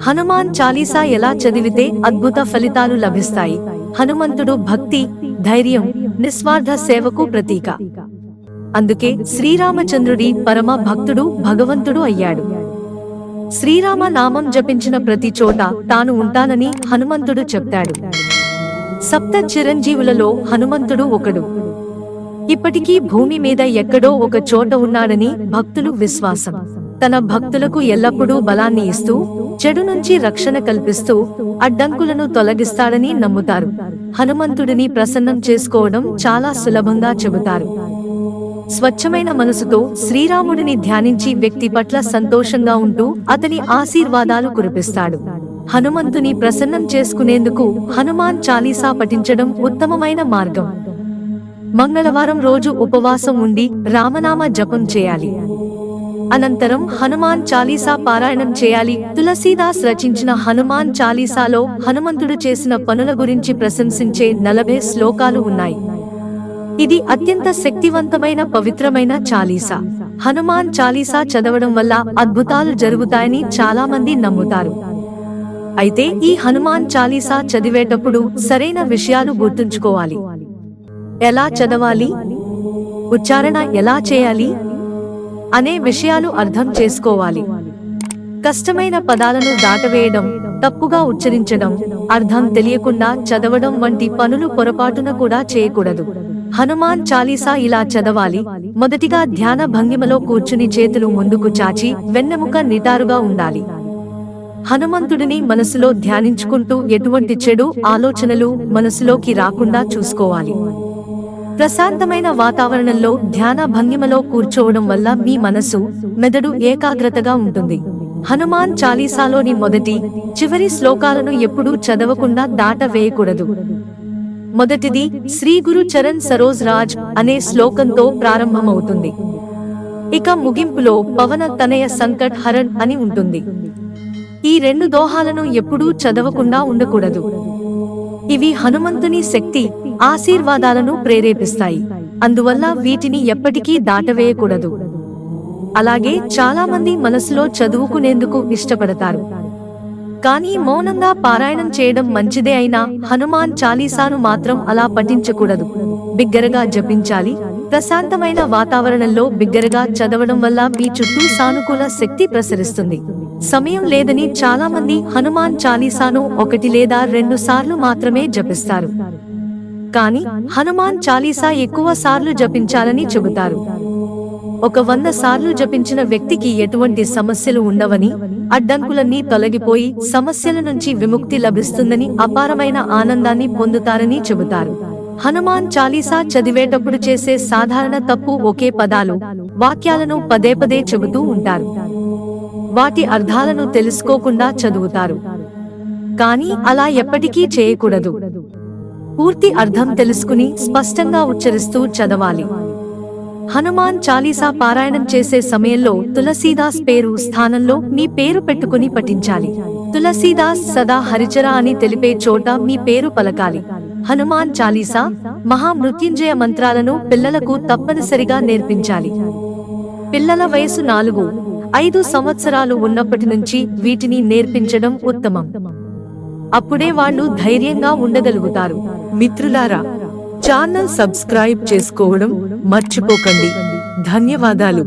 హనుమాన్ చాలీసా ఎలా చదివితే అద్భుత ఫలితాలు లభిస్తాయి? హనుమంతుడు భక్తి, ధైర్యం, నిస్వార్థ సేవకు ప్రతీక. అందుకే శ్రీరామచంద్రుడి పరమ భక్తుడు భగవంతుడు అయ్యాడు. శ్రీరామ నామం జపించిన ప్రతి చోట తాను ఉంటానని హనుమంతుడు చెప్తాడు. సప్త చిరంజీవులలో హనుమంతుడు ఒకడు. ఇప్పటికీ భూమి మీద ఎక్కడో ఒక చోట ఉన్నాడని భక్తులు విశ్వాసం. తన భక్తులకు ఎల్లప్పుడూ బలాన్ని ఇస్తూ, చెడు నుంచి రక్షణ కల్పిస్తూ, అడ్డంకులను తొలగిస్తాడని నమ్ముతారు. హనుమంతుడిని ప్రసన్నం చేసుకోవడం చాలా సులభంగా చెబుతారు. స్వచ్ఛమైన మనసుతో శ్రీరాముడిని ధ్యానించి వ్యక్తి పట్ల సంతోషంగా ఉంటూ అతని ఆశీర్వాదాలు కురిపిస్తాడు. హనుమంతుని ప్రసన్నం చేసుకునేందుకు హనుమాన్ చాలీసా పఠించడం ఉత్తమమైన మార్గం. మంగళవారం రోజు ఉపవాసం ఉండి రామనామ జపం చేయాలి. అనంతరం హనుమాన్ చాలీసా పారాయణం చేయాలి. తులసీదాస్ రచించిన హనుమాన్ చాలీసాలో హనుమంతుడు చేసిన పనుల గురించి ప్రశంసించే 40 శ్లోకాలు ఉన్నాయి. ఇది అత్యంత శక్తివంతమైన పవిత్రమైన చాలీసా. హనుమాన్ చాలీసా చదవడం వల్ల అద్భుతాలు జరుగుతాయని చాలా మంది నమ్ముతారు. అయితే ఈ హనుమాన్ చాలీసా చదివేటప్పుడు సరైన విషయాలు గుర్తుంచుకోవాలి. ఎలా చదవాలి, ఉచ్చారణ ఎలా చేయాలి అనే విషయాలు అర్థం చేసుకోవాలి. కష్టమైన పదాలను దాటవేయడం, తప్పుగా ఉచ్చరించడం, అర్థం తెలియకుండా చదవడం వంటి పనులు పొరపాటున కూడా చేయకూడదు. హనుమాన్ చాలీసా ఇలా చదవాలి. మొదటిగా ధ్యాన భంగిమలో కూర్చుని చేతులు ముందుకు చాచి వెన్నెముక నిటారుగా ఉండాలి. హనుమంతుడిని మనసులో ధ్యానించుకుంటూ ఎటువంటి చెడు ఆలోచనలు మనసులోకి రాకుండా చూసుకోవాలి. ప్రశాంతమైన వాతావరణంలో ధ్యాన భంగిమలో కూర్చోవడం వల్ల మీ మనసు, మెదడు ఏకాగ్రతగా ఉంటుంది. హనుమాన్ చాలీసాలోని మొదటి, చివరి శ్లోకాలను ఎప్పుడూ చదవకుండా దాట వేయకూడదు. మొదటిది శ్రీ గురు చరణ్ సరోజ్ రాజ్ అనే శ్లోకంతో ప్రారంభమవుతుంది. ఇక ముగింపులో పవన తనయ సంకట్ హరణ్ అని ఉంటుంది. ఈ 2 దోహాలను ఎప్పుడూ చదవకుండా ఉండకూడదు. ఇవి హనుమంతుని శక్తి, ఆశీర్వాదాలను ప్రేరేపిస్తాయి. అందువల్ల వీటిని ఎప్పటికీ దాటవేయకూడదు. అలాగే చాలా మంది మనసులో చదువుకునేందుకు ఇష్టపడతారు. కానీ మౌనంగా పారాయణం చేయడం మంచిదే అయినా హనుమాన్ చాలీసాను మాత్రం అలా పఠించకూడదు. బిగ్గరగా జపించాలి. ప్రశాంతమైన వాతావరణంలో బిగ్గరగా చదవడం వల్ల మీ చుట్టూ సానుకూల శక్తి ప్రసరిస్తుంది. సమయం లేదని చాలా మంది హనుమాన్ చాలీసాను 1 లేదా 2 సార్లు మాత్రమే జపిస్తారు. కానీ హనుమాన్ చాలీసా ఎక్కువ సార్లు జపించాలని చెబుతారు. 100 సార్లు జపించిన వ్యక్తికి ఎటువంటి సమస్యలు ఉండవని, అడ్డంకులన్నీ తొలగిపోయి సమస్యల నుంచి విముక్తి లభిస్తుందని, అపారమైన ఆనందాన్ని పొందుతారని చెబుతారు. హనుమాన్ చాలీసా చదివేటప్పుడు చేసే సాధారణ తప్పు ఒకే పదాలు, వాక్యాలను పదే పదే చెబుతూ ఉంటారు. వాటి అర్థాలను తెలుసుకోకుండా చదువుతారు. కానీ అలా ఎప్పటికీ చేయకూడదు. పూర్తి అర్థం తెలుసుకుని స్పష్టంగా ఉచ్చరిస్తూ చదవాలి. హనుమాన్ చాలీసా పారాయణం చేసే సమయంలో తులసీదాస్ పేరు స్థానంలో మీ పేరు పెట్టుకుని పఠించాలి. తులసీదాస్ సదా హరిచర అని తెలిపే చోట మీ పేరు పలకాలి. హనుమాన్ చాలీసా, మహామృత్యుంజయ మంత్రాలను పిల్లలకు తప్పనిసరిగా నేర్పించాలి. పిల్లల వయసు 4-5 సంవత్సరాలు ఉన్నప్పటి నుంచి వీటిని నేర్పించడం ఉత్తమం. అప్పుడే వాళ్ళు ధైర్యంగా ఉండగలుగుతారు. మిత్రులారా, ఛానల్ సబ్స్క్రైబ్ చేసుకోవడం మర్చిపోకండి. ధన్యవాదాలు.